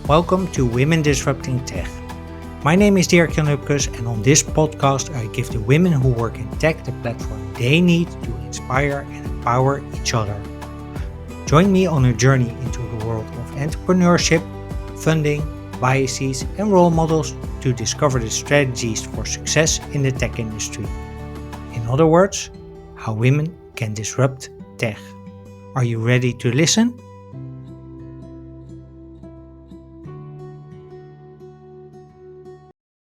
Welcome to Women Disrupting Tech. My name is Dirk-Jan Upkes, and on this podcast I give the women who work in tech the platform they need to inspire and empower each other. Join me on a journey into the world of entrepreneurship, funding, biases and role models to discover the strategies for success in the tech industry. In other words, how women can disrupt tech. Are you ready to listen?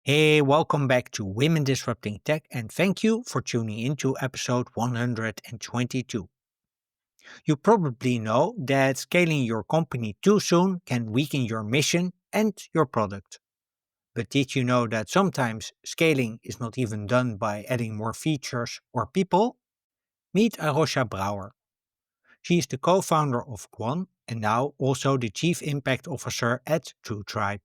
Hey, welcome back to Women Disrupting Tech, and thank you for tuning into episode 122. You probably know that scaling your company too soon can weaken your mission and your product. But did you know that sometimes scaling is not even done by adding more features or people? Meet Arosha Brouwer. She is the co-founder of Quan and now also the Chief Impact Officer at TrueTribe.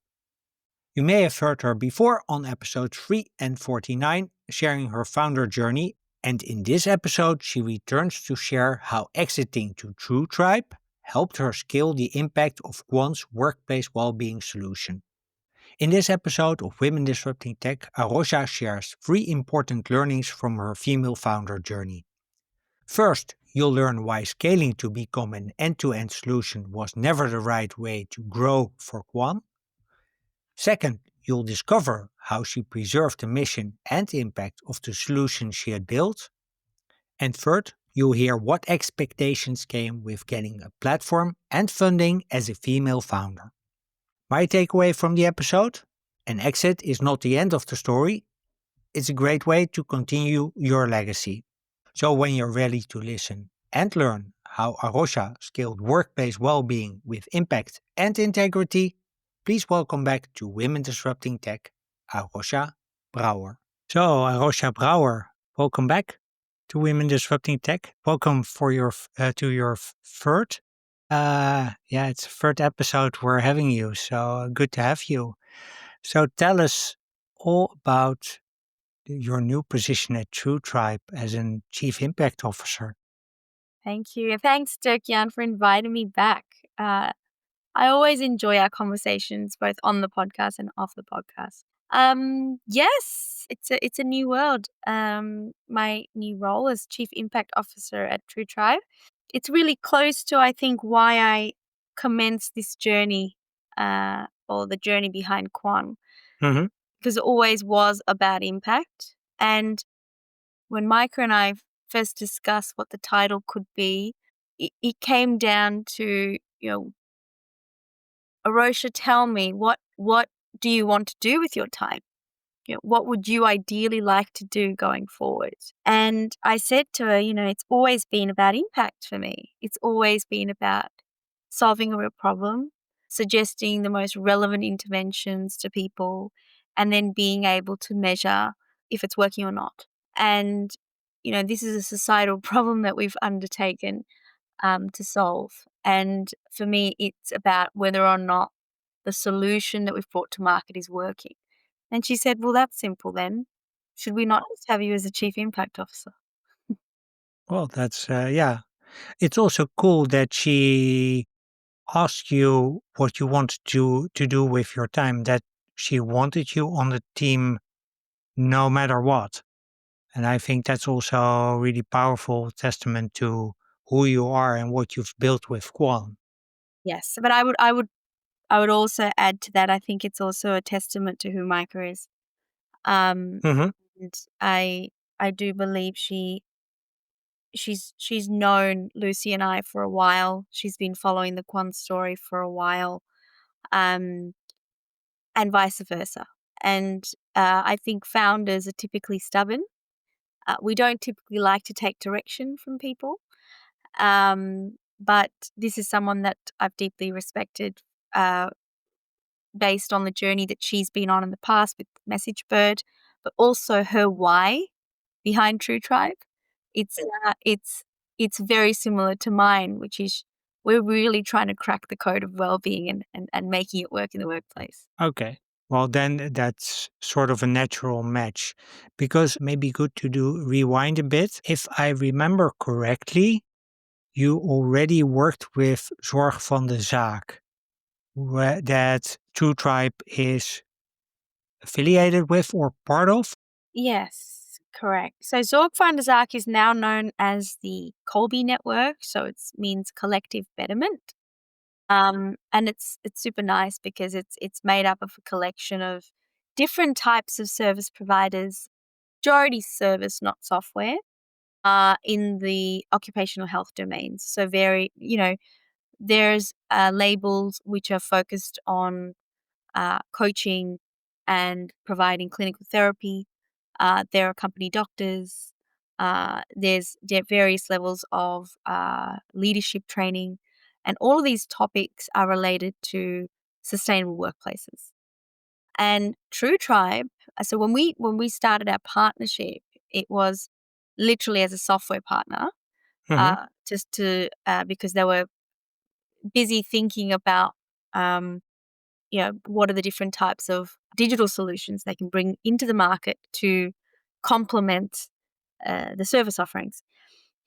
You may have heard her before on episode 3 and 49, sharing her founder journey, and in this episode she returns to share how exiting to TrueTribe helped her scale the impact of Quan's workplace well-being solution. In this episode of Women Disrupting Tech, Arosha shares 3 important learnings from her female founder journey. First, you'll learn why scaling to become an end-to-end solution was never the right way to grow for Quan. Second, you'll discover how she preserved the mission and impact of the solution she had built. And third, you'll hear what expectations came with getting a platform and funding as a female founder. My takeaway from the episode? An exit is not the end of the story. It's a great way to continue your legacy. So when you're ready to listen and learn how Arosha scaled workplace well-being with impact and integrity, please welcome back to Women Disrupting Tech, Arosha Brouwer. So, Arosha Brouwer, welcome back to Women Disrupting Tech. Welcome for your to your third. It's the third episode we're having you. So good to have you. So tell us all about your new position at TrueTribe as a Chief Impact Officer. Thank you. Thanks, Dirk-Jan, for inviting me back. I always enjoy our conversations, both on the podcast and off the podcast. Yes, it's a new world. My new role as Chief Impact Officer at TrueTribe. It's really close to, I think, why I commenced this journey, or the journey behind Quan, Mm-hmm. because it always was about impact. And when Micah and I first discussed what the title could be, it came down to, Arosha, tell me, what do you want to do with your time? What would you ideally like to do going forward? And I said to her, it's always been about impact for me. It's always been about solving a real problem, suggesting the most relevant interventions to people, and then being able to measure if it's working or not. And, this is a societal problem that we've undertaken to solve. And for me, it's about whether or not the solution that we've brought to market is working. And she said, well, that's simple then. Should we not just have you as a Chief Impact Officer? Well, that's, It's also cool that she asked you what you wanted to do with your time, that she wanted you on the team no matter what. And I think that's also a really powerful testament to who you are and what you've built with Quan. Yes, but I would also add to that. I think it's also a testament to who Micah is. Um, Mm-hmm. and I do believe she's known Lucy and I for a while. She's been following the Quan story for a while, and vice versa. And I think founders are typically stubborn. We don't typically like to take direction from people, but this is someone that I've deeply respected, based on the journey that she's been on in the past with MessageBird, but also her why behind TrueTribe. It's very similar to mine, which is we're really trying to crack the code of well-being and making it work in the workplace. Okay. Well, then that's sort of a natural match because maybe good to do rewind a bit. If I remember correctly, you already worked with Zorg van de Zaak. that TrueTribe is affiliated with or part of? Yes, correct. So Zorg Finders Arc is now known as the Colby Network, so it means collective betterment. And it's super nice because it's made up of a collection of different types of service providers, majority service, not software, in the occupational health domains. So there's labels which are focused on coaching and providing clinical therapy. There are company doctors. There are various levels of leadership training, and all of these topics are related to sustainable workplaces. And TrueTribe. So when we started our partnership, it was literally as a software partner, Hmm. just to because they were busy thinking about what are the different types of digital solutions they can bring into the market to complement the service offerings.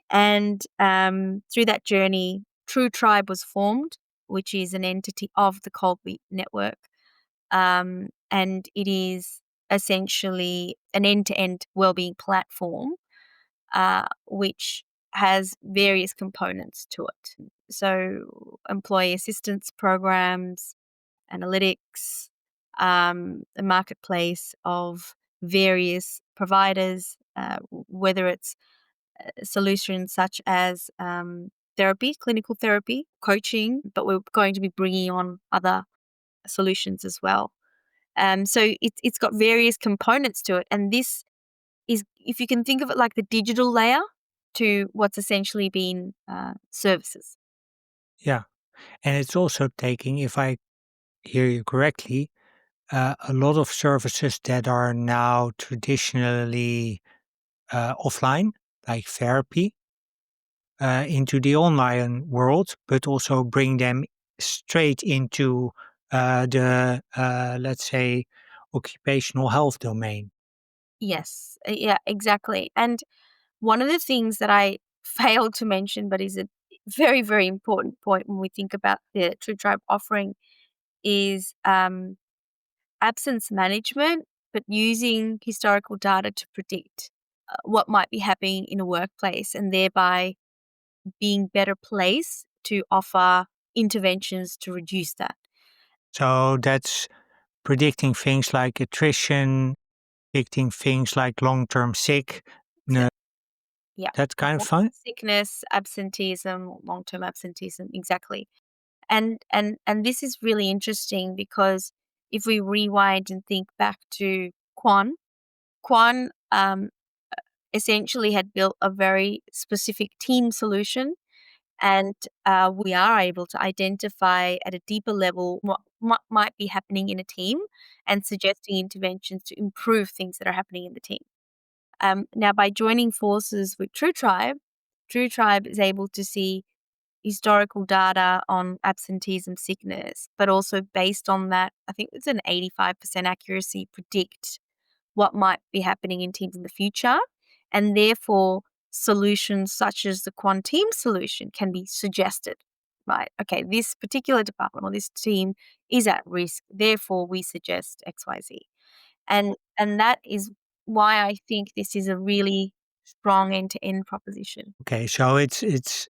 And through that journey, TrueTribe was formed, which is an entity of the Colby Network. And it is essentially an end-to-end wellbeing platform, which has various components to it. So employee assistance programs, analytics, a marketplace of various providers, whether it's solutions such as therapy, clinical therapy, coaching, but we're going to be bringing on other solutions as well. So it's got various components to it, and this is, if you can think of it like the digital layer to what's essentially been services. Yeah. And it's also taking, if I hear you correctly, a lot of services that are now traditionally offline, like therapy, into the online world, but also bring them straight into let's say, occupational health domain. Yes, yeah, exactly. And one of the things that I failed to mention, but is a very, very important point when we think about the True Tribe offering, is absence management, but using historical data to predict what might be happening in a workplace and thereby being better placed to offer interventions to reduce that. So that's predicting things like attrition, predicting things like long-term sick, no, Exactly. Yeah. that kind of Long-term fun. sickness, absenteeism, long-term absenteeism, exactly. And this is really interesting because if we rewind and think back to Quan essentially had built a very specific team solution, and we are able to identify at a deeper level what might be happening in a team and suggesting interventions to improve things that are happening in the team. Now, by joining forces with TrueTribe is able to see historical data on absenteeism, sickness, but also based on that, I think it's an 85% accuracy predict what might be happening in teams in the future. And therefore, solutions such as the Quan team solution can be suggested, right? Okay, this particular department or this team is at risk. Therefore, we suggest XYZ. And that is why I think this is a really strong end-to-end proposition. Okay, so it's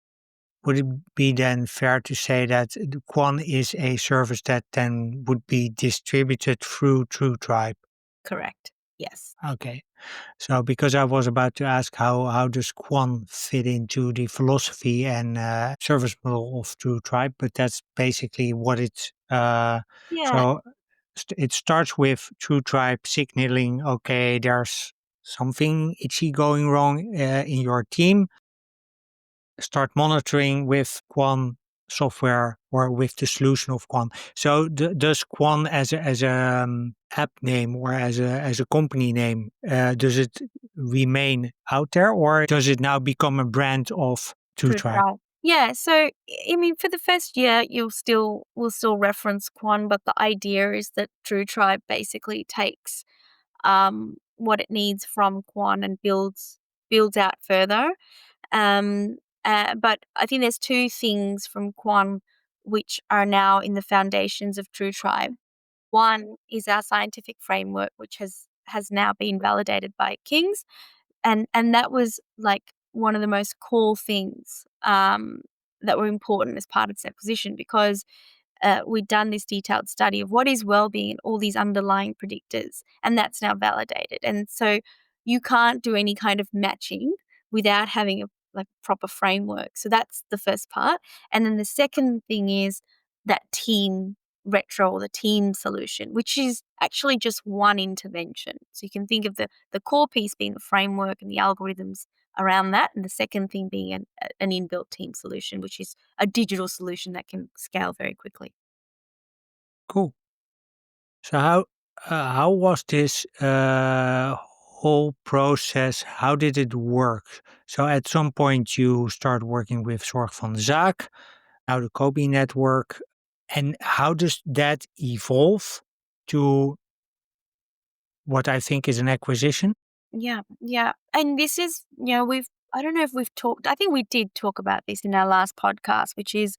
would it be then fair to say that the Quan is a service that then would be distributed through TrueTribe? Correct. Yes. Okay. So because I was about to ask how does Quan fit into the philosophy and service model of TrueTribe, but that's basically what it's. Yeah. So it starts with TrueTribe signaling, okay, there's something itchy going wrong in your team. Start monitoring with Quan software or with the solution of Quan. So does Quan as a app name or as a company name, does it remain out there or does it now become a brand of True TrueTribe? tribe. Yeah, so I mean, for the first year, we'll still reference Quan, but the idea is that True Tribe basically takes what it needs from Quan and builds out further. Um, but I think there's two things from Quan. which are now in the foundations of TrueTribe. One is our scientific framework, which has now been validated by King's, and that was like one of the most core things that were important as part of this acquisition, because we'd done this detailed study of what is well-being and all these underlying predictors, and that's now validated. And so you can't do any kind of matching without having a like proper framework. So that's the first part. And then the second thing is that team retro or the team solution, which is actually just one intervention. So you can think of the core piece being the framework and the algorithms around that, and the second thing being an inbuilt team solution, which is a digital solution that can scale very quickly. Cool. So how was this whole process? How did it work? So at some point you start working with Zorg van de Zaak, now the Kobe network, and how does that evolve to what I think is an acquisition? Yeah, yeah. And this is, I don't know if we've talked, I think we did talk about this in our last podcast, which is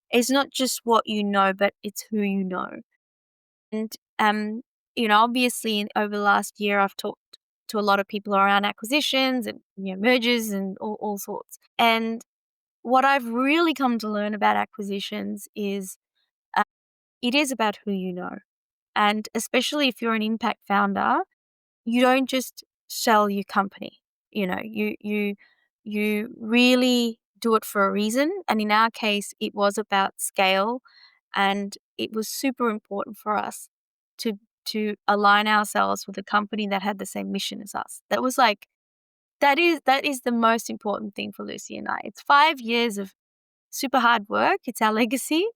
it's not just what you know, but it's who you know. And, obviously over the last year, I've talked to a lot of people around acquisitions and, mergers and all sorts. And what I've really come to learn about acquisitions is uh, it is about who you know. And especially if you're an impact founder, you don't just sell your company. You really do it for a reason. And in our case, it was about scale, and it was super important for us to align ourselves with a company that had the same mission as us. That is the most important thing for Lucy and I. It's 5 years of super hard work. It's our legacy,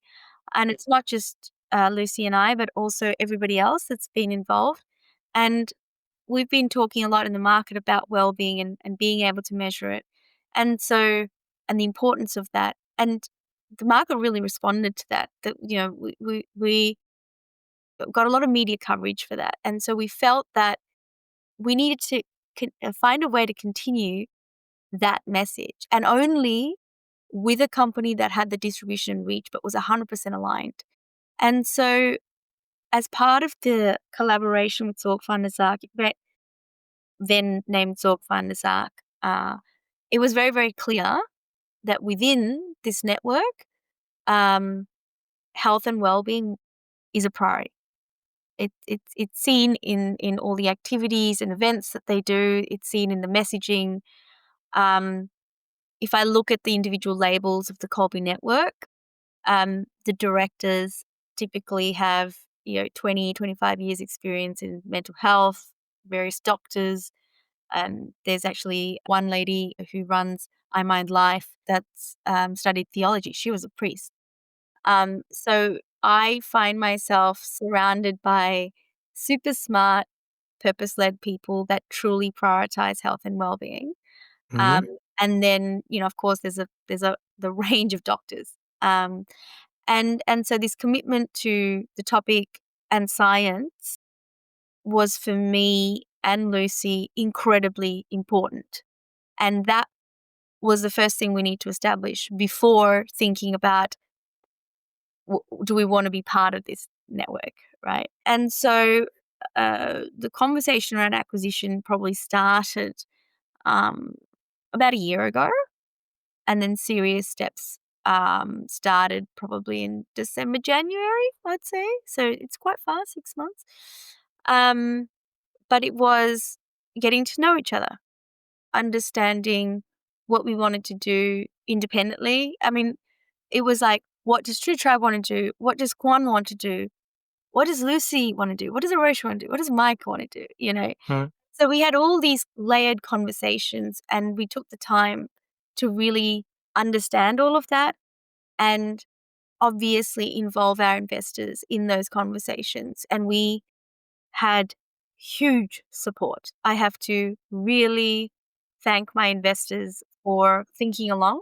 and it's not just Lucy and I, but also everybody else that's been involved. And we've been talking a lot in the market about well-being and being able to measure it. And so, and the importance of that. And the market really responded to that. That, we got a lot of media coverage for that. And so we felt that we needed to find a way to continue that message, and only with a company that had the distribution and reach but was 100% aligned. And so, as part of the collaboration with Zorg van der Zaak, then named Zorg van der Zaak, it was very, very clear that within this network, um, health and well-being is a priority. It's seen in all the activities and events that they do. It's seen in the messaging. Um, if I look at the individual labels of the Colby network, the directors typically have 20, 25 years experience in mental health, various doctors. There's actually one lady who runs I Mind Life that's studied theology. She was a priest. So I find myself surrounded by super smart, purpose-led people that truly prioritize health and well-being. Mhm. Um, and then, of course, there's a the range of doctors. And so this commitment to the topic and science was for me and Lucy incredibly important. And that was the first thing we need to establish before thinking about do we want to be part of this network, right? And so the conversation around acquisition probably started um, about a year ago, and then serious steps started probably in December, January, I'd say. So it's quite fast, 6 months. Um, but it was getting to know each other, understanding what we wanted to do independently. I mean, it was like, what does TrueTribe want to do? What does Quan want to do? What does Lucy want to do? What does Arosha want to do? What does Mike want to do? Mm. So we had all these layered conversations, and we took the time to really understand all of that and obviously involve our investors in those conversations. And we had huge support. I have to really thank my investors for thinking along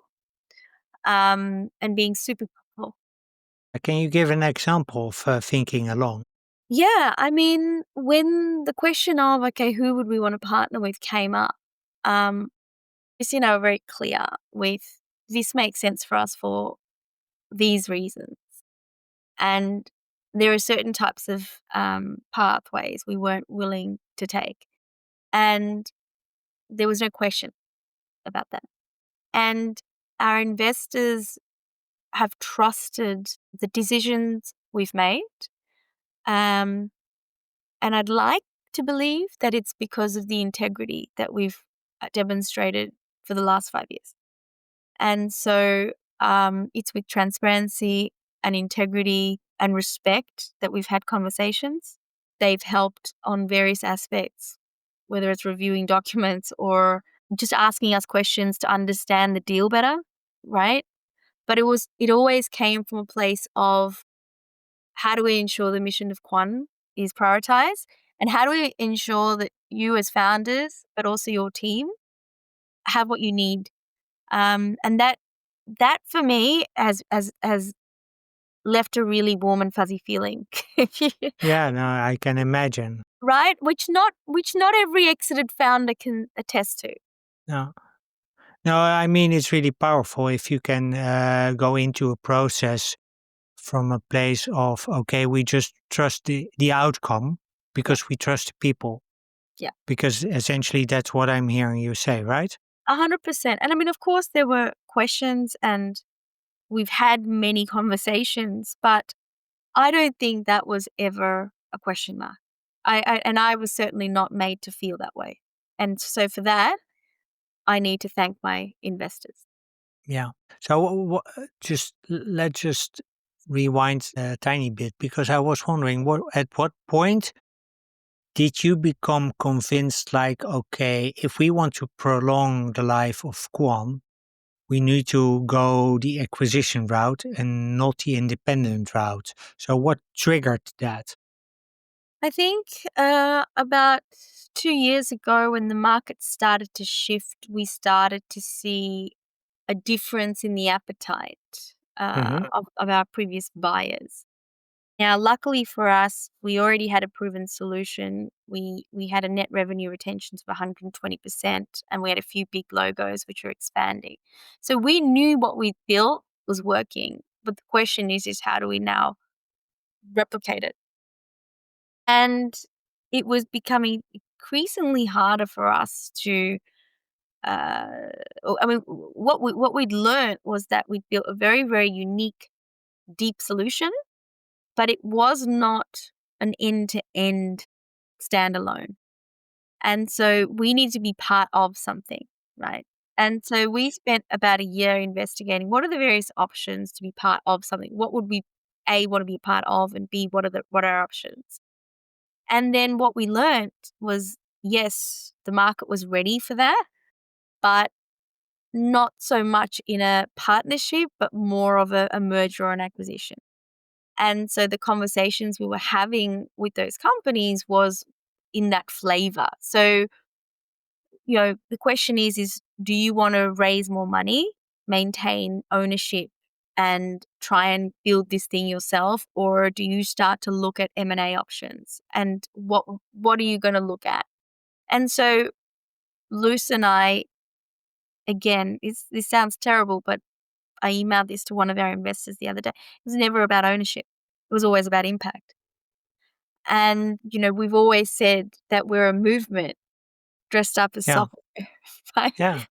and being super helpful. Can you give an example of thinking along? Yeah, I mean, when the question of, okay, who would we want to partner with came up, um, just, very clear with this makes sense for us for these reasons. And there are certain types of pathways we weren't willing to take. And there was no question about that. And our investors have trusted the decisions we've made. Um, and I'd like to believe that it's because of the integrity that we've demonstrated for the last 5 years. And so it's with transparency and integrity and respect that we've had conversations. They've helped on various aspects, whether it's reviewing documents or just asking us questions to understand the deal better, right? But it always came from a place of how do we ensure the mission of Quan is prioritized, and how do we ensure that you as founders, but also your team, have what you need. And that for me has left a really warm and fuzzy feeling. Yeah, no, I can imagine. Right? Which not every exited founder can attest to. No, no, I mean, it's really powerful if you can go into a process from a place of, okay, we just trust the outcome Yeah. because we trust the people. Yeah. Because essentially that's what I'm hearing you say, right? 100%. And I mean, of course, there were questions and we've had many conversations, but I don't think that was ever a question mark. I was certainly not made to feel that way. And so for that, I need to thank my investors. Yeah. So just let's just rewind a tiny bit because I was wondering at what point did you become convinced like, okay, if we want to prolong the life of Quan, we need to go the acquisition route and not the independent route. So what triggered that? I think about 2 years ago, when the market started to shift, we started to see a difference in the appetite Hmm. of our previous buyers. Now, luckily for us, we already had a proven solution. We had a net revenue retention of 120%, and we had a few big logos which were expanding. So we knew what we built was working. But the question is how do we now replicate it? And it was becoming increasingly harder for us to. I mean, what we'd learned was that we'd built a very, very unique, deep solution, but it was not an end-to-end standalone. And so we need to be part of something, right? And so we spent about a year investigating what are the various options to be part of something. What would we A want to be a part of, and B what are our options? And then what we learned was yes, the market was ready for that, but not so much in a partnership, but more of a merger or an acquisition. And so the conversations we were having with those companies was in that flavor. So, the question is do you want to raise more money, maintain ownership and try and build this thing yourself, or do you start to look at M&A options? And what are you going to look at? And so Luce and I, again, this sounds terrible, but I emailed this to one of our investors the other day. It was never about ownership. It was always about impact. And, we've always said that we're a movement dressed up as Yeah. software, right? Yeah.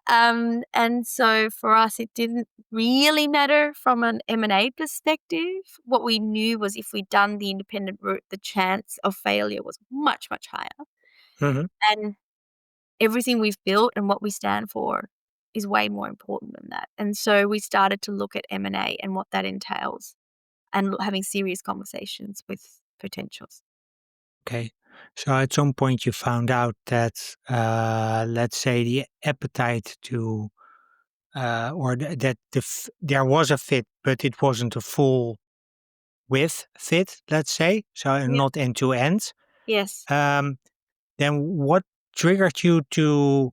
And so for us, it didn't really matter from an M&A perspective. What we knew was if we'd done the independent route, the chance of failure was much, much higher. Hmm. And everything we've built and what we stand for is way more important than that. And so we started to look at M&A and what that entails and having serious conversations with potentials. Okay. So at some point you found out that, let's say, the appetite to, or that there was a fit, but it wasn't a full width fit, let's say, so Yeah. not end to end. Yes. Um, then what triggered you to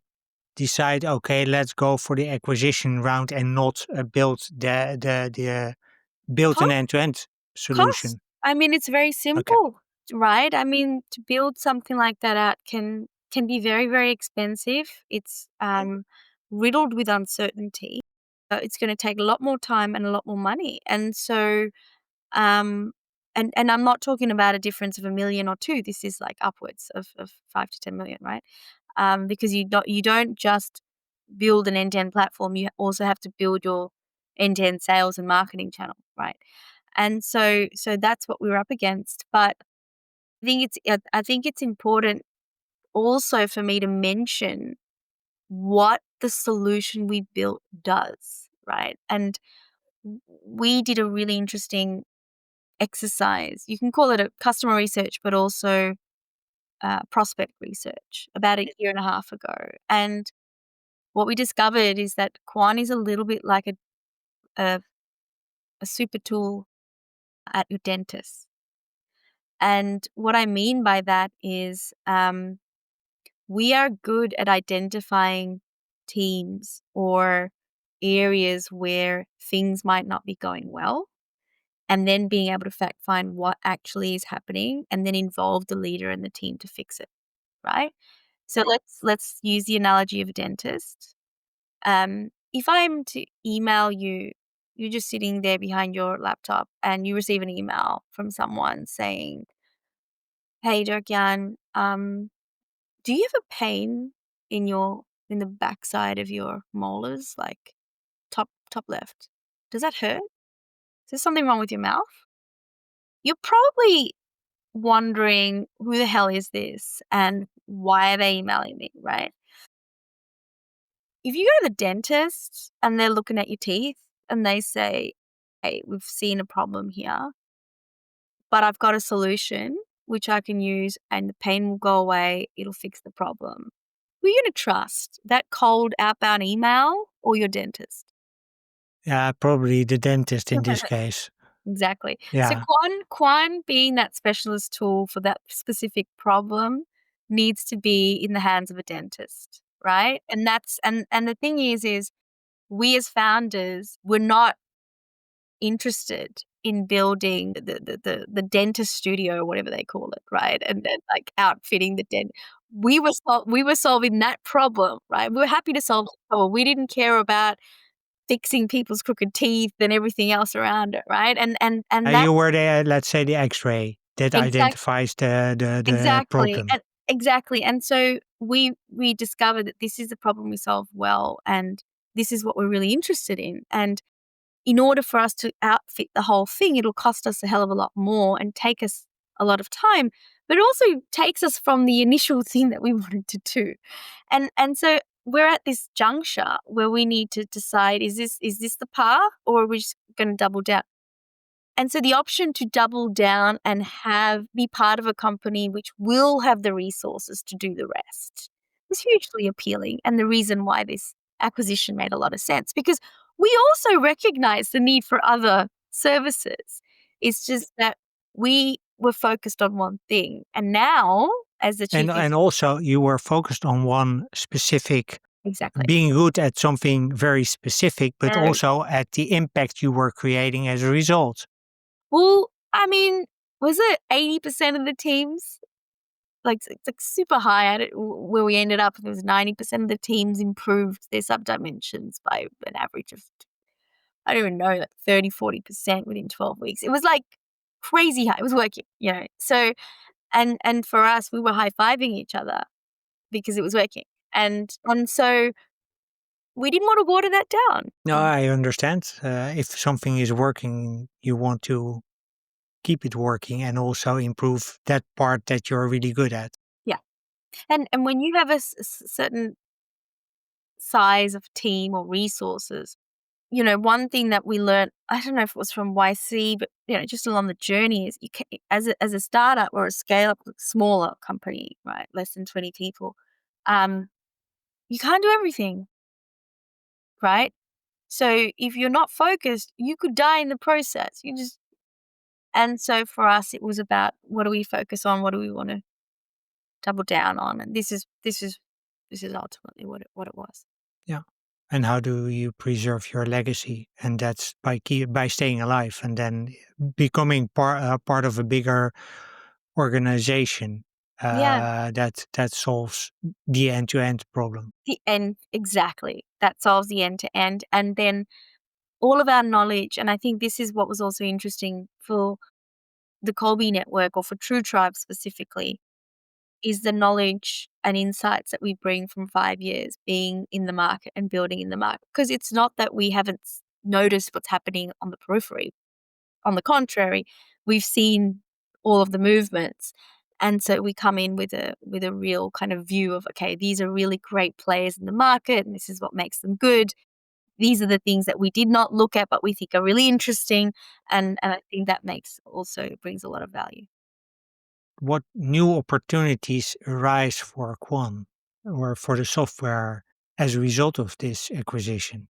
decide, okay, let's go for the acquisition round and not build an Cost. end to end Cost. solution? I mean, it's very Okay. simple, right? I mean, to build something like that out can be very, very expensive. It's riddled with uncertainty. It's going to take a lot more time and a lot more money. And so And I'm not talking about a difference of 1 million or two. This is like upwards of 5 to 10 million, right? Because you don't just build an end-to-end platform. You also have to build your end-to-end sales and marketing channel, right? And so that's what we were up against. But I think it's important also for me to mention what the solution we built does, right? And we did a really interesting exercise. You can call it a customer research, but also prospect research about a year and a half ago. And what we discovered is that Quan is a little bit like a, a super tool at your dentist. And what I mean by that is we are good at identifying teams or areas where things might not be going well, and then being able to fact find what actually is happening and then involve the leader and the team to fix it, right? So let's use the analogy of a dentist. If I'm to email you, you're just sitting there behind your laptop and you receive an email from someone saying, "Hey, Dirkjan, do you have a pain in the backside of your molars, like top left? Does that hurt? Is there something wrong with your mouth?" You're probably wondering, who the hell is this and why are they emailing me, right? If you go to the dentist and they're looking at your teeth and they say, "Hey, we've seen a problem here, but I've got a solution which I can use and the pain will go away, it'll fix the problem." Who are you going to trust? That cold outbound email or your dentist? Yeah, probably the dentist in this case. Exactly. So Yeah. Quan being that specialist tool for that specific problem needs to be in the hands of a dentist, right? And that's and the thing is we as founders were not interested in building the dentist studio or whatever they call it, right? And then like outfitting the dent. We were solving that problem, right? We were happy to solve the problem. We didn't care about fixing people's crooked teeth and everything else around it, right? And that You were the, let's say, the X-ray that exact identifies the exactly problem. and exactly. And so we discovered that this is the problem we solve well, and this is what we're really interested in. And in order for us to outfit the whole thing, it'll cost us a hell of a lot more and take us a lot of time, but it also takes us from the initial thing that we wanted to do. And so we're at this juncture where we need to decide, is this the path, or are we just going to double down? And so the option to double down and be part of a company which will have the resources to do the rest was hugely appealing. And the reason why this acquisition made a lot of sense, because we also recognize the need for other services. It's just that we were focused on one thing. And now, as the chief And also you were focused on one specific, exactly. being good at something very specific, but Very also at the impact you were creating as a result. well, I mean, was it 80% of the teams? Like, it's like super high at it, where we ended up, it was 90% of the teams improved their subdimensions by an average of, I don't even know, like 30-40% within 12 weeks. It was like crazy high. It was working, you know. So and for us, we were high-fiving each other because it was working. And so we didn't want to water that down. No, I understand. If something is working, you want to keep it working and also improve that part that you're really good at. Yeah. And when you have a certain size of team or resources, one thing that we learned, I don't know if it was from YC, but just along the journey, is you can, as a startup or a scale up, smaller company, right, less than 20 people, you can't do everything, right? So if you're not focused, you could die in the process. And so for us, it was about, what do we focus on? What do we want to double down on? And this is ultimately what it was. Yeah. And how do you preserve your legacy? And that's by staying alive and then becoming part of a bigger organization Yeah. that solves the end to end problem. The end, exactly. That solves the end to end. And then all of our knowledge, and I think this is what was also interesting for the Colby Network or for TrueTribe specifically, is the knowledge and insights that we bring from 5 years being in the market and building in the market. Because it's not that we haven't noticed what's happening on the periphery. On the contrary, we've seen all of the movements. And so we come in with a real kind of view of, okay, these are really great players in the market and this is what makes them good. These are the things that we did not look at but we think are really interesting. And I think that makes also brings a lot of value. What new opportunities arise for Quan or for the software as a result of this acquisition?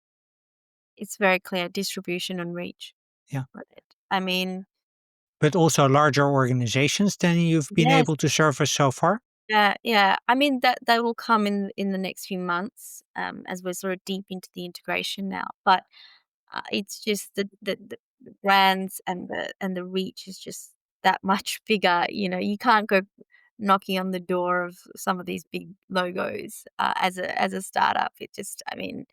It's very clear distribution and reach. Yeah. Right. I mean, But also larger organizations than you've been yes, able to service so far? yeah, yeah. I mean that will come in the next few months, as we're sort of deep into the integration now. But it's just the brands and the reach is just that much bigger. You know, you can't go knocking on the door of some of these big logos as a startup. It just, I mean,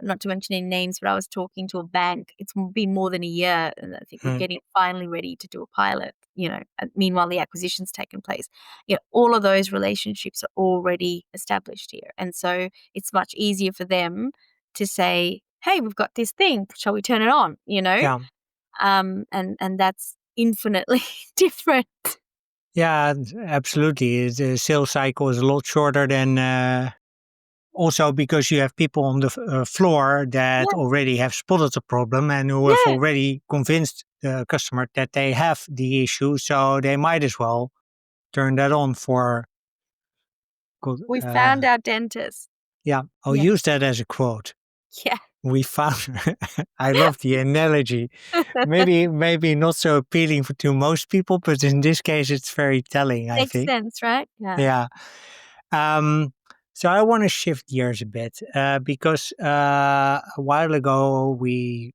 not to mention any names, but I was talking to a bank. It's been more than a year, and I think we're Mm, getting finally ready to do a pilot. You know, and meanwhile the acquisition's taken place. You know, all of those relationships are already established here, and so it's much easier for them to say, "Hey, we've got this thing. Shall we turn it on?" You know, yeah. and that's infinitely different. Yeah, absolutely. The sales cycle is a lot shorter than also because you have people on the floor that Yeah, already have spotted the problem and who have yeah. already convinced the customer that they have the issue. So they might as well turn that on for, We uh, found our dentist. yeah, I'll Yeah, use that as a quote. yeah. We found, I love the analogy. Maybe not so appealing to most people, but in this case, it's very telling, I Makes think. sense, right? Yeah. Yeah. Um, so I want to shift gears a bit because a while ago we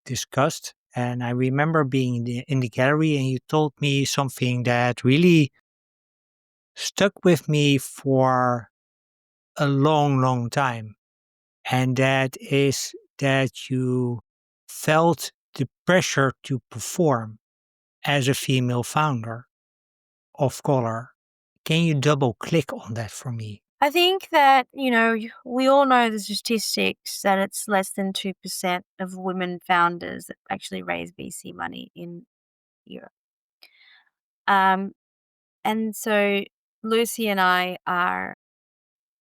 discussed, and I remember being in the gallery, and you told me something that really stuck with me for a long, long time. And that is that you felt the pressure to perform as a female founder of color. Can you double click on that for me? I think that, we all know the statistics that it's less than 2% of women founders that actually raise VC money in Europe. Um, and so Lucy and I are,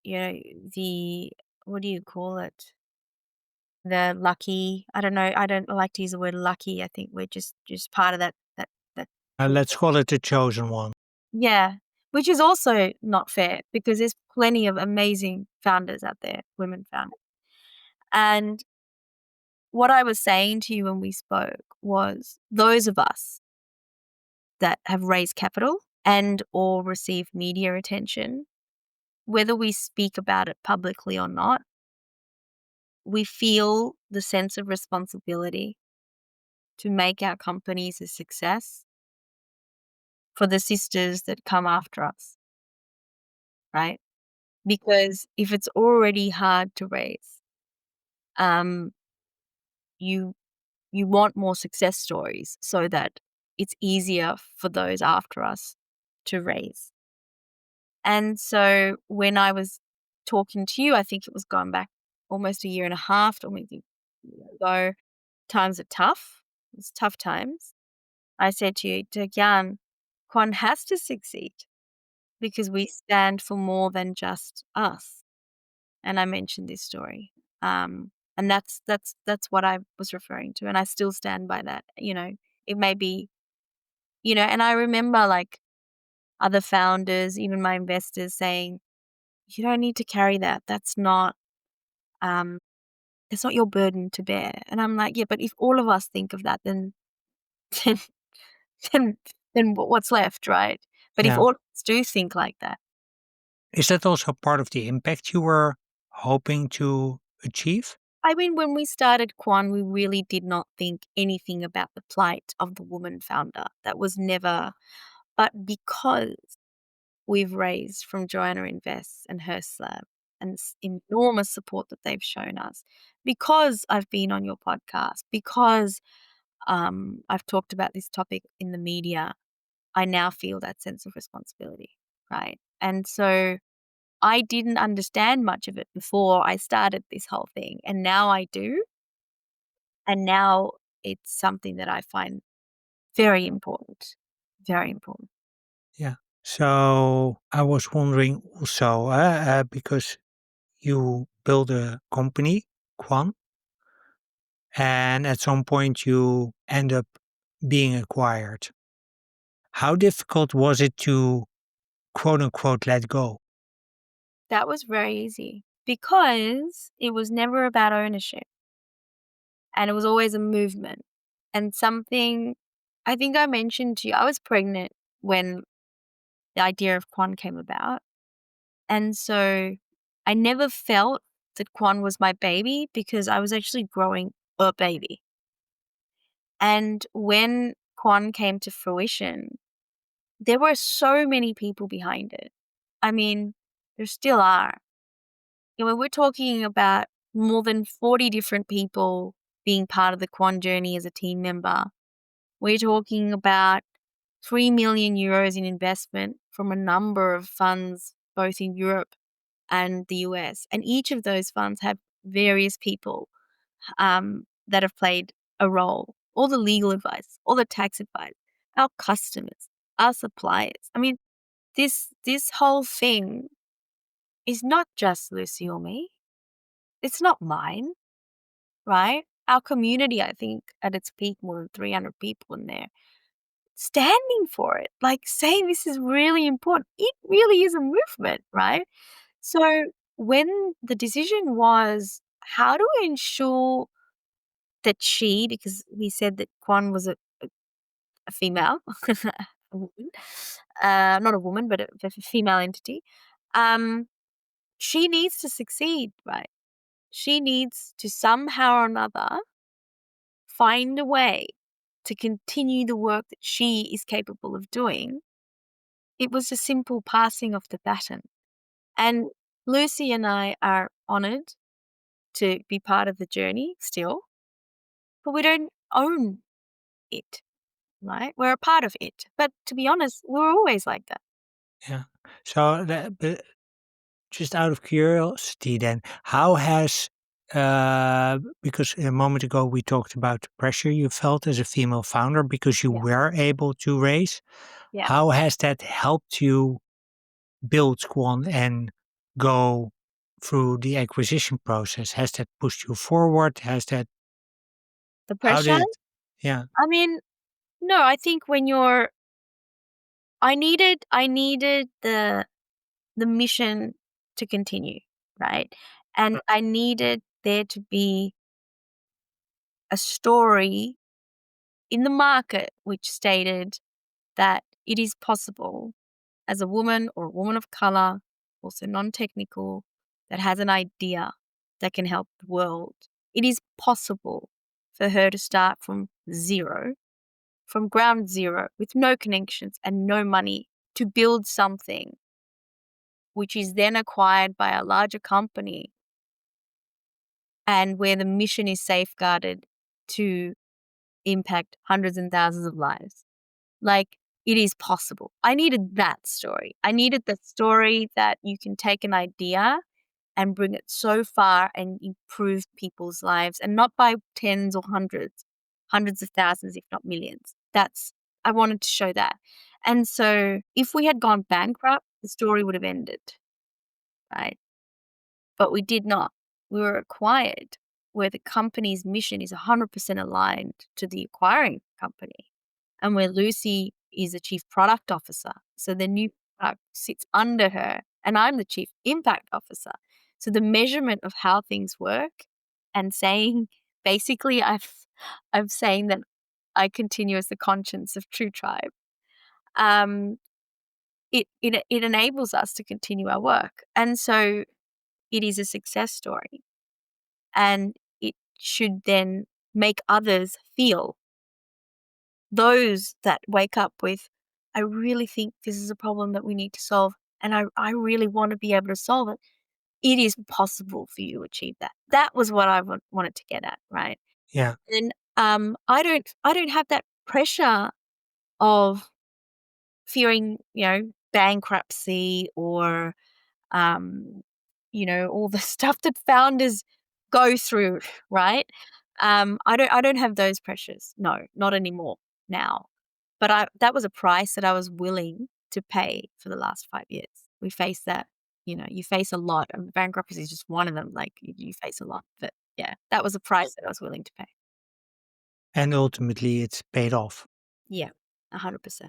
you know, the, what do you call it? The lucky, I don't know, I don't like to use the word lucky. I think we're just part of that group. Let's call it the chosen one. Yeah, which is also not fair because there's plenty of amazing founders out there, women founders. And what I was saying to you when we spoke was those of us that have raised capital and or received media attention, whether we speak about it publicly or not, we feel the sense of responsibility to make our companies a success for the sisters that come after us, right? Because if it's already hard to raise, um, you you want more success stories so that it's easier for those after us to raise. And so when I was talking to you, I think it was going back almost a year and a half or maybe ago, times are tough. It's tough times. I said to you, Jan, Quan has to succeed because we stand for more than just us. And I mentioned this story. And that's what I was referring to. And I still stand by that. It may be, and I remember like other founders, even my investors saying, you don't need to carry that. Um, that's not your burden to bear. And I'm like, yeah, but if all of us think of that, then then then, then what's left, right? But if Yeah. all of us do think like that, Is that also part of the impact you were hoping to achieve? I mean, when we started Quan, we really did not think anything about the plight of the woman founder. That was never, but because we've raised from Joanna Invests and Her Slab, and enormous support that they've shown us, because I've been on your podcast, because I've talked about this topic in the media, I now feel that sense of responsibility, right? And so I didn't understand much of it before I started this whole thing, and now I do. And now it's something that I find very important, very important. Yeah. So I was wondering also, because you build a company, Quan, and at some point you end up being acquired. How difficult was it to quote unquote let go? That was very easy because it was never about ownership, and it was always a movement and something. I think I mentioned to you, I was pregnant when the idea of Quan came about. And so I never felt that Quan was my baby because I was actually growing a baby. And when Quan came to fruition, there were so many people behind it. I mean, there still are. We're talking about more than 40 different people being part of the Quan journey as a team member. We're talking about 3 million euros in investment from a number of funds, both in Europe and the US. And each of those funds have various people that have played a role. All the legal advice, all the tax advice, our customers, our suppliers. I mean, this whole thing is not just Lucy or me. It's not mine, right? Our community, I think, at its peak, more than 300 people in there, standing for it, like saying this is really important. It really is a movement, right? So when the decision was, how do we ensure that because we said that Quan was a female, a woman, not a woman, but a female entity, um, she needs to succeed, right? She needs to somehow or another find a way to continue the work that she is capable of doing. It was a simple passing of the baton. And Lucy and I are honored to be part of the journey still, but we don't own it, right? We're a part of it. But to be honest, we're always like that. Yeah. So but just out of curiosity, then, how has because a moment ago we talked about the pressure you felt as a female founder because you Yeah. were able to raise. Yeah. How has that helped you build Quan and go through the acquisition process? Has that pushed you forward? Has that The how pressure? did it? Yeah. I mean, no, I think when you're I needed the mission to continue, right? And I needed there to be a story in the market which stated that it is possible as a woman or a woman of color, also non technical, that has an idea that can help the world. It is possible for her to start from zero, from ground zero, with no connections and no money, to build something which is then acquired by a larger company and where the mission is safeguarded to impact hundreds and thousands of lives. Like, it is possible. I needed that story. I needed the story that you can take an idea and bring it so far and improve people's lives, and not by tens or hundreds, hundreds of thousands, if not millions. I wanted to show that. And so if we had gone bankrupt, the story would have ended, right? But we did not. We were acquired where the company's mission is 100% aligned to the acquiring company, and where Lucy is a chief product officer. So the new product sits under her, and I'm the chief impact officer. So the measurement of how things work and saying, basically, I'm saying that I continue as the conscience of TrueTribe. Um, it enables us to continue our work, and so it is a success story, and it should then make others feel, those that wake up with, I really think this is a problem that we need to solve, and I really want to be able to solve it. it is possible for you to achieve that. That was what I wanted to get at, right? Yeah. And I don't have that pressure of fearing, bankruptcy or all the stuff that founders go through, right? I don't have those pressures. No, not anymore now. But that was a price that I was willing to pay for the last 5 years. We face that, you face a lot, and bankruptcy is just one of them. Like you face a lot, but yeah, that was a price that I was willing to pay. And ultimately, it's paid off. Yeah, 100%.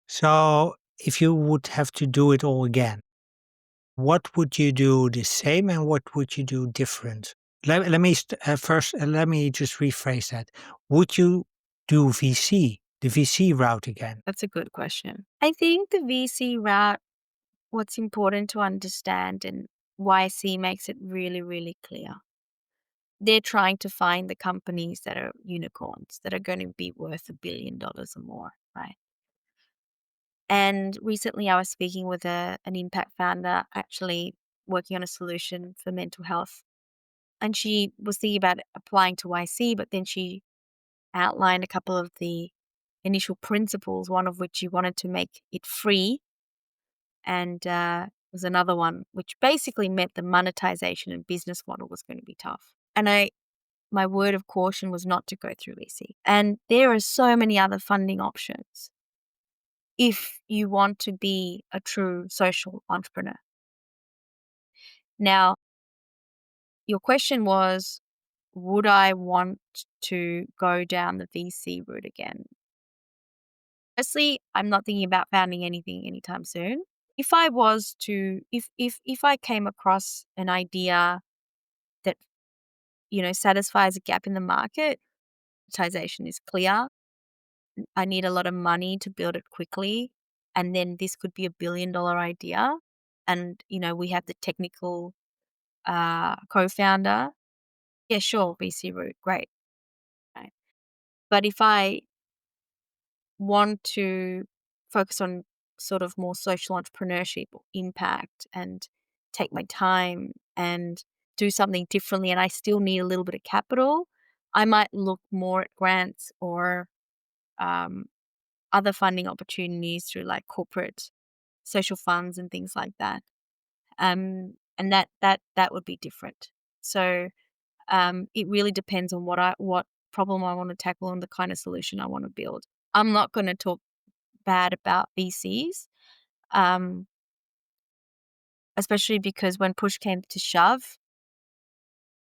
So, if you would have to do it all again, what would you do the same and what would you do different? Let me first, let me just rephrase that. Would you do the VC route again? That's a good question. I think the VC route, what's important to understand, and YC makes it really, really clear. They're trying to find the companies that are unicorns that are going to be worth $1 billion or more, right? And recently I was speaking with an impact founder actually working on a solution for mental health. And she was thinking about applying to YC, but then she outlined a couple of the initial principles, one of which she wanted to make it free. And was another one which basically meant the monetization and business model was going to be tough. And my word of caution was not to go through VC. And there are so many other funding options if you want to be a true social entrepreneur. Now, your question was, would I want to go down the VC route again? Firstly, I'm not thinking about founding anything anytime soon. If I was to, if I came across an idea that satisfies a gap in the market, monetization is clear. I need a lot of money to build it quickly, and then this could be $1 billion idea. And we have the technical co-founder. Yeah, sure, VC route, great. Right. But if I want to focus on sort of more social entrepreneurship or impact and take my time and do something differently, and I still need a little bit of capital, I might look more at grants or um, other funding opportunities through like corporate social funds and things like that. And that would be different. So it really depends on what problem I want to tackle and the kind of solution I want to build. I'm not going to talk bad about VCs, um, especially because when push came to shove,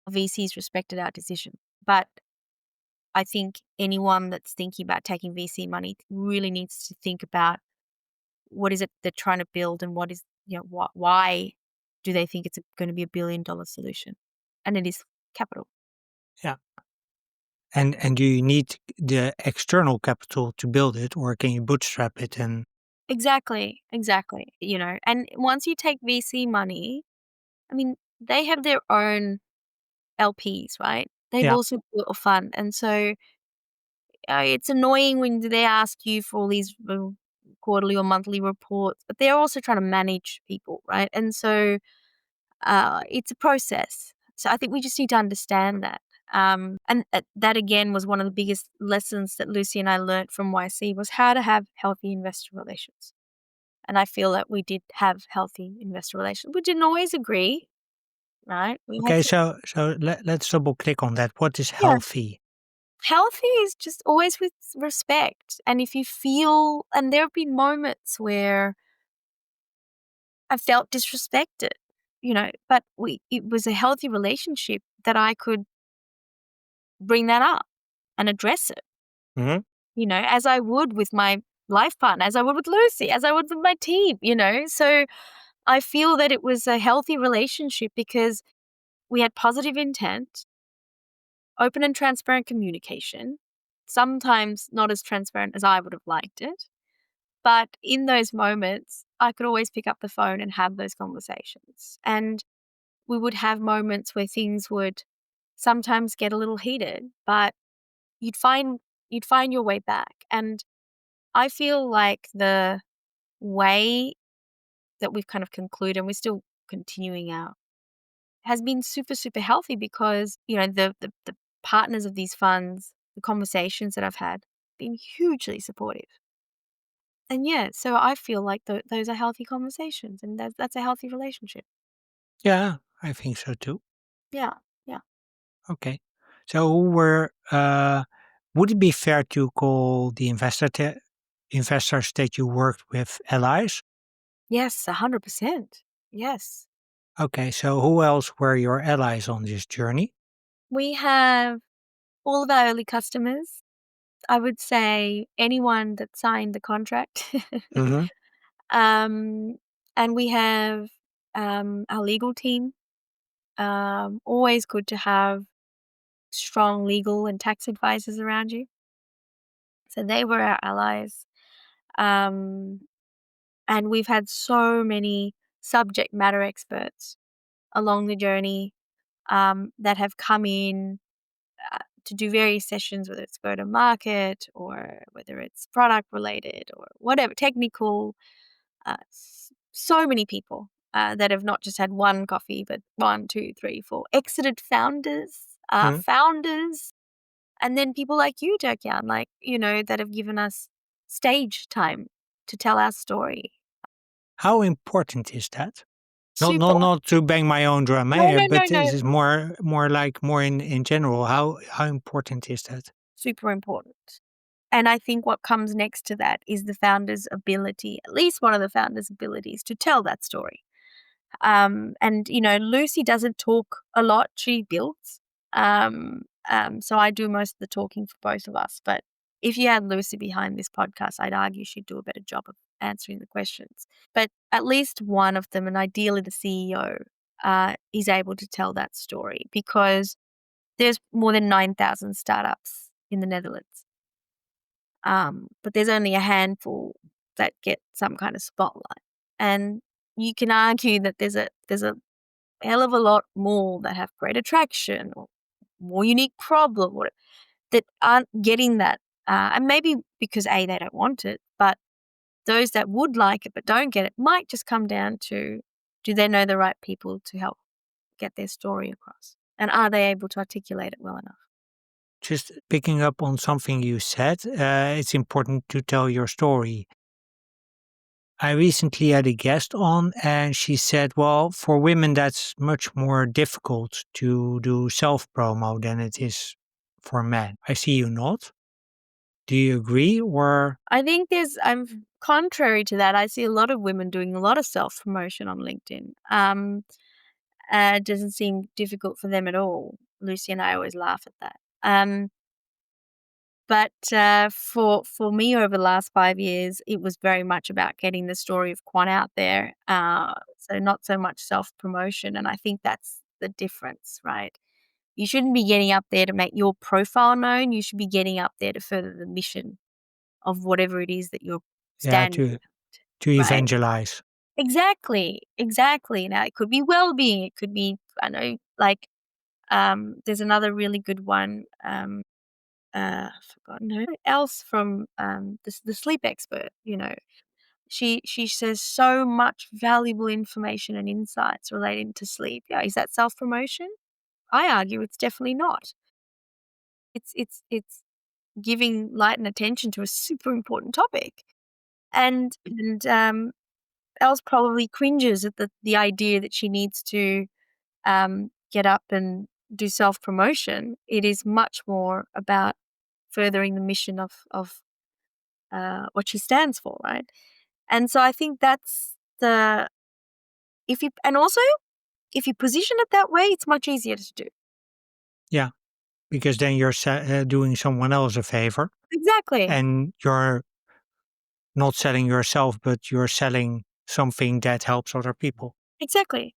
VCs respected our decision. But I think anyone that's thinking about taking VC money really needs to think about what is it they're trying to build, and what is why do they think it's going to be $1 billion solution, and it is capital. Yeah. And do you need the external capital to build it, or can you bootstrap it? And Exactly, exactly. And once you take VC money, I mean, they have their own LPs, right? They've yeah, also built a fund, and so it's annoying when they ask you for all these quarterly or monthly reports, but they're also trying to manage people, right? And so it's a process. So I think we just need to understand that. And that again was one of the biggest lessons that Lucy and I learned from YC was how to have healthy investor relations. And I feel that we did have healthy investor relations. We didn't always agree, right? We had okay. to, So let's double click on that. What is yeah. healthy? Healthy is just always with respect. And if you feel, and there have been moments where I felt disrespected, but it was a healthy relationship that I could bring that up and address it, Hmm. as I would with my life partner, as I would with Lucy, as I would with my team. So I feel that it was a healthy relationship because we had positive intent, open and transparent communication, sometimes not as transparent as I would have liked it. But in those moments, I could always pick up the phone and have those conversations. And we would have moments where things would sometimes get a little heated, but you'd find you'd find your way back. And I feel like the way that we've kind of concluded, and we're still continuing our has been super, super healthy because, the partners of these funds, the conversations that I've had, been hugely supportive. And yeah, so I feel like those are healthy conversations, and that's a healthy relationship. Yeah, I think so too. Yeah, yeah. Okay. So would it be fair to call the investors that you worked with allies? Yes, 100%. Yes. Okay, so who else were your allies on this journey? We have all of our early customers. I would say anyone that signed the contract. Hmm. Um, and we have, our legal team. Always good to have strong legal and tax advisors around you. So they were our allies. Um, and we've had so many subject matter experts along the journey, that have come in, to do various sessions, whether it's go to market or whether it's product related or whatever, technical. So many people that have not just had one coffee, but one, two, three, four exited founders, founders, and then people like you, Dirk-Jan, that have given us stage time to tell our story. How important is that? Not Super. not not to bang my own drum, No, no, but no, this no. is more in general. How important is that? Super important. And I think what comes next to that is the founder's ability, at least one of the founder's abilities, to tell that story. And Lucy doesn't talk a lot; she builds. So I do most of the talking for both of us. But if you had Lucy behind this podcast, I'd argue she'd do a better job of answering the questions. But at least one of them, and ideally the CEO, is able to tell that story because there's more than 9,000 startups in the Netherlands. But there's only a handful that get some kind of spotlight. And you can argue that there's a hell of a lot more that have greater traction or more unique problem or that aren't getting that. And maybe because A, they don't want it, but those that would like it but don't get it might just come down to, do they know the right people to help get their story across? And are they able to articulate it well enough? Just picking up on something you said, it's important to tell your story. I recently had a guest on, and she said, well, for women, that's much more difficult to do self promo than it is for men. I see you not. Do you agree? Or, I think I'm contrary to that. I see a lot of women doing a lot of self promotion on LinkedIn. It doesn't seem difficult for them at all. Lucy and I always laugh at that. But for me, over the last 5 years, it was very much about getting the story of Quan out there. So not so much self promotion, and I think that's the difference, right? You shouldn't be getting up there to make your profile known. You should be getting up there to further the mission of whatever it is that you're yeah, standing, to right? evangelize? Exactly, exactly. Now it could be well-being. It could be, I know, there's another really good one. I've forgotten who else from the sleep expert. She says so much valuable information and insights relating to sleep. Yeah, is that self promotion? I argue it's definitely not. It's giving light and attention to a super important topic, and Els probably cringes at the idea that she needs to get up and do self promotion. It is much more about furthering the mission of what she stands for, right? And so I think that's the if you and also if you position it that way, it's much easier to do. Yeah, because then you're doing someone else a favor, Exactly, and you're not selling yourself, but you're selling something that helps other people. exactly,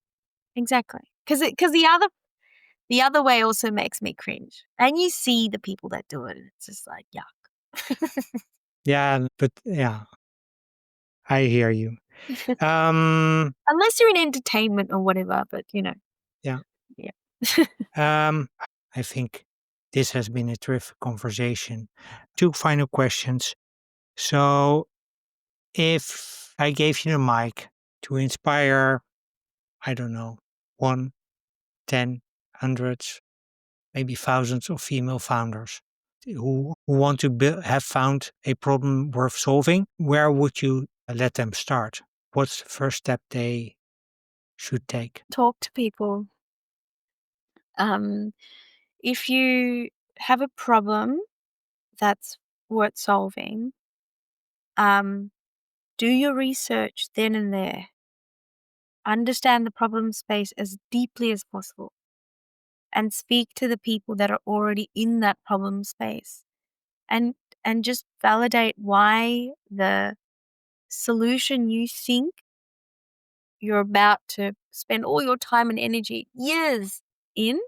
exactly. Because the other way also makes me cringe, and you see the people that do it, and it's just like yuck. Yeah, but yeah, I hear you. Um, Unless you're in entertainment or whatever, but yeah, yeah. um, I think this has been a terrific conversation. Two final questions. So, if I gave you the mic to inspire, I don't know, one 10, hundreds, maybe thousands of female founders who want to have found a problem worth solving, where would you let them start? What's the first step they should take? Talk to people. Um, if you have a problem that's worth solving, um, do your research then and there. Understand the problem space as deeply as possible and speak to the people that are already in that problem space and just validate why the solution you think you're about to spend all your time and energy, years in,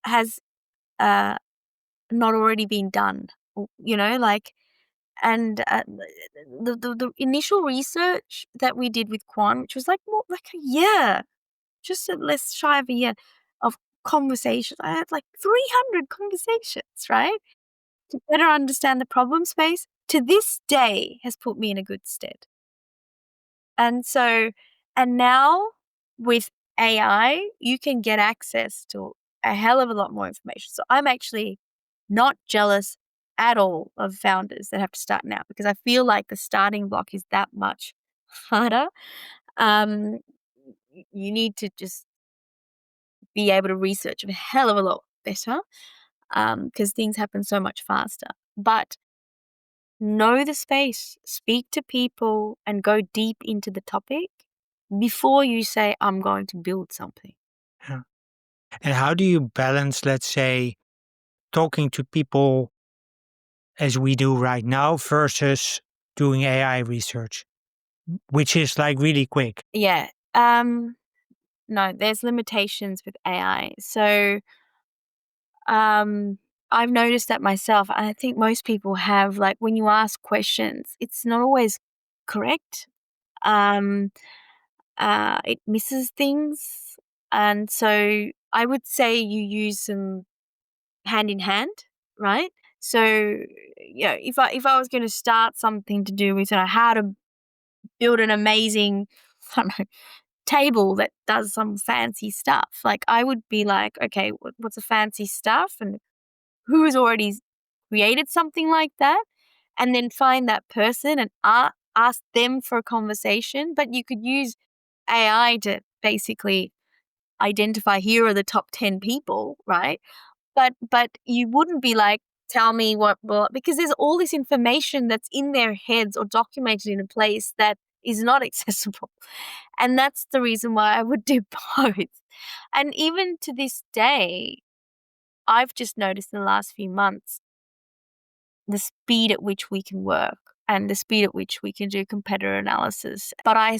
has uh, not already been done. Like, and the initial research that we did with Quan, which was like more like a year, just less shy of a year of conversations. I had like 300 conversations, right? To better understand the problem space, to this day has put me in a good stead. And so, and now with AI, you can get access to a hell of a lot more information. So I'm actually not jealous at all of founders that have to start now because I feel like the starting block is that much harder. Um, you need to just be able to research a hell of a lot better because things happen so much faster. But know the space, speak to people, and go deep into the topic before you say, I'm going to build something. Yeah. And how do you balance, let's say, talking to people as we do right now versus doing AI research, which is like really quick? Yeah. No, there's limitations with AI. So I've noticed that myself. I think most people have, like, when you ask questions, it's not always correct. Um, it misses things. And so I would say you use them hand in hand, right? So, if I was going to start something to do with how to build an amazing, I don't know, table that does some fancy stuff, like I would be like, okay, what's the fancy stuff, and who has already created something like that, and then find that person and ask them for a conversation. But you could use AI to basically identify here are the top 10 people, right? But you wouldn't be like, tell me what, because there's all this information that's in their heads or documented in a place that is not accessible. And that's the reason why I would do both. And even to this day, I've just noticed in the last few months the speed at which we can work and the speed at which we can do competitor analysis. But I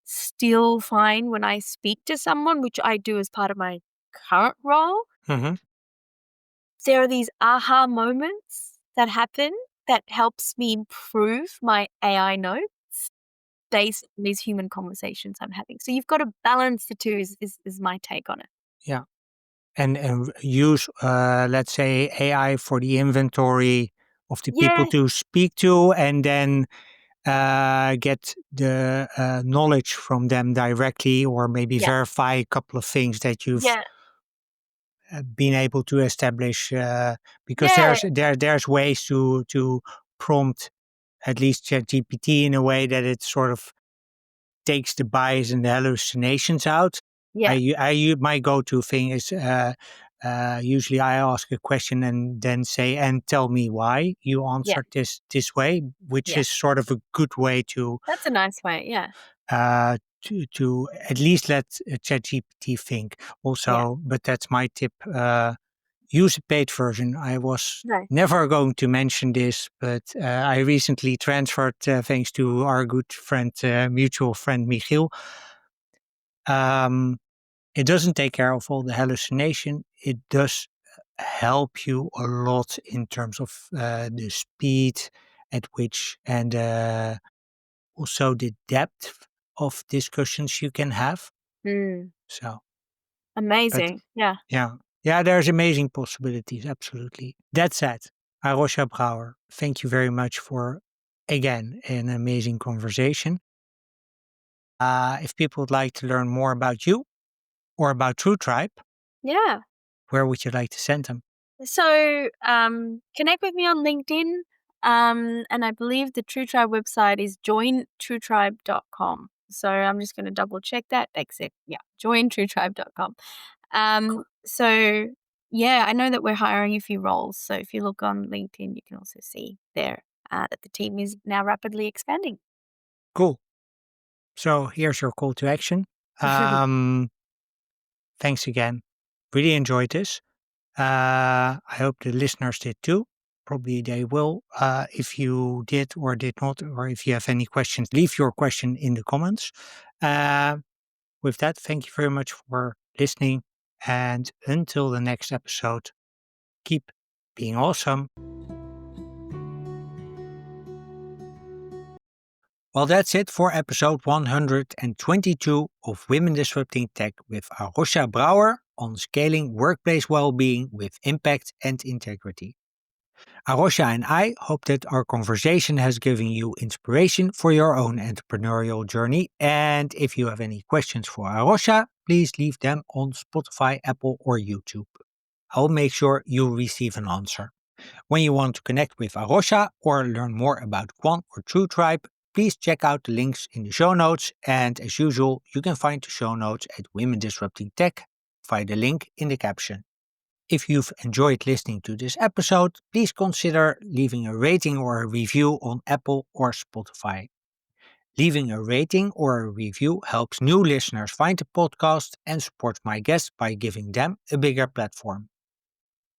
still find when I speak to someone, which I do as part of my current role, Hmm. there are these aha moments that happen that helps me improve my AI notes based on these human conversations I'm having. So you've got to balance the two is my take on it. Yeah. And use, let's say, AI for the inventory of the people Yeah, to speak to, and then get the knowledge from them directly, or maybe yeah, verify a couple of things that you've yeah, been able to establish, because yeah, there's ways to prompt at least ChatGPT in a way that it sort of takes the bias and the hallucinations out. yeah, My go-to thing is, usually I ask a question and then say, and tell me why you yeah, answered this way, which yeah. is sort of a good way That's a nice way. Yeah, to at least let ChatGPT think. yeah. Also, but that's my tip. Use a paid version. I was No, never going to mention this, but I recently transferred, thanks to our good friend, mutual friend Michiel. Um, it doesn't take care of all the hallucination. It does help you a lot in terms of the speed at which, and also the depth of discussions you can have. mm, So, but amazing. Yeah. yeah, yeah, there's amazing possibilities. Absolutely. That said, Arosha Brouwer, thank you very much for, again, an amazing conversation. If people would like to learn more about you, Or about TrueTribe, Yeah. where would you like to send them? So connect with me on LinkedIn. And I believe the TrueTribe website is jointruetribe.com. So I'm just going to double check that. That's it. Yeah, jointruetribe.com. So yeah, I know that we're hiring a few roles. So if you look on LinkedIn, you can also see there that the team is now rapidly expanding. Cool. So here's your call to action. Thanks again. Really enjoyed this. I hope the listeners did too. Probably they will. If you did or did not, or if you have any questions, leave your question in the comments. Uh, with that, thank you very much for listening. And until the next episode, keep being awesome. Well, that's it for episode 122 of Women Disrupting Tech with Arosha Brouwer on scaling workplace well-being with impact and integrity. Arosha and I hope that our conversation has given you inspiration for your own entrepreneurial journey. And if you have any questions for Arosha, please leave them on Spotify, Apple, or YouTube. I'll make sure you receive an answer. When you want to connect with Arosha or learn more about Quan or TrueTribe, please check out the links in the show notes. And as usual, you can find the show notes at Women Disrupting Tech via the link in the caption. If you've enjoyed listening to this episode, please consider leaving a rating or a review on Apple or Spotify. Leaving a rating or a review helps new listeners find the podcast and supports my guests by giving them a bigger platform.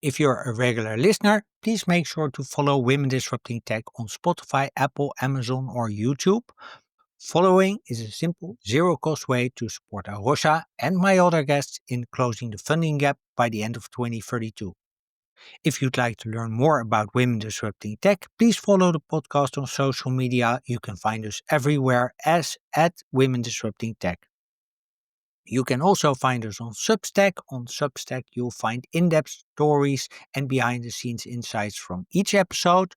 If you're a regular listener, please make sure to follow Women Disrupting Tech on Spotify, Apple, Amazon, or YouTube. Following is a simple, zero-cost way to support Arosha and my other guests in closing the funding gap by the end of 2032. If you'd like to learn more about Women Disrupting Tech, please follow the podcast on social media. You can find us everywhere as at Women Disrupting Tech. You can also find us on Substack. On Substack, you'll find in-depth stories and behind-the-scenes insights from each episode,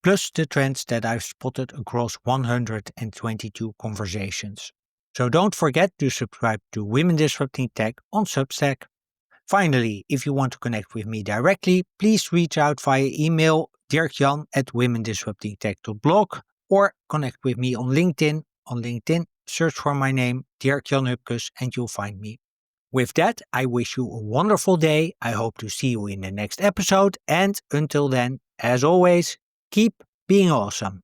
plus the trends that I've spotted across 122 conversations. So don't forget to subscribe to Women Disrupting Tech on Substack. Finally, if you want to connect with me directly, please reach out via email dirkjan@womendisruptingtech.blog or connect with me on LinkedIn. On LinkedIn, search for my name, Dirk-Jan Hupkes, and you'll find me. With that, I wish you a wonderful day. I hope to see you in the next episode. And until then, as always, keep being awesome.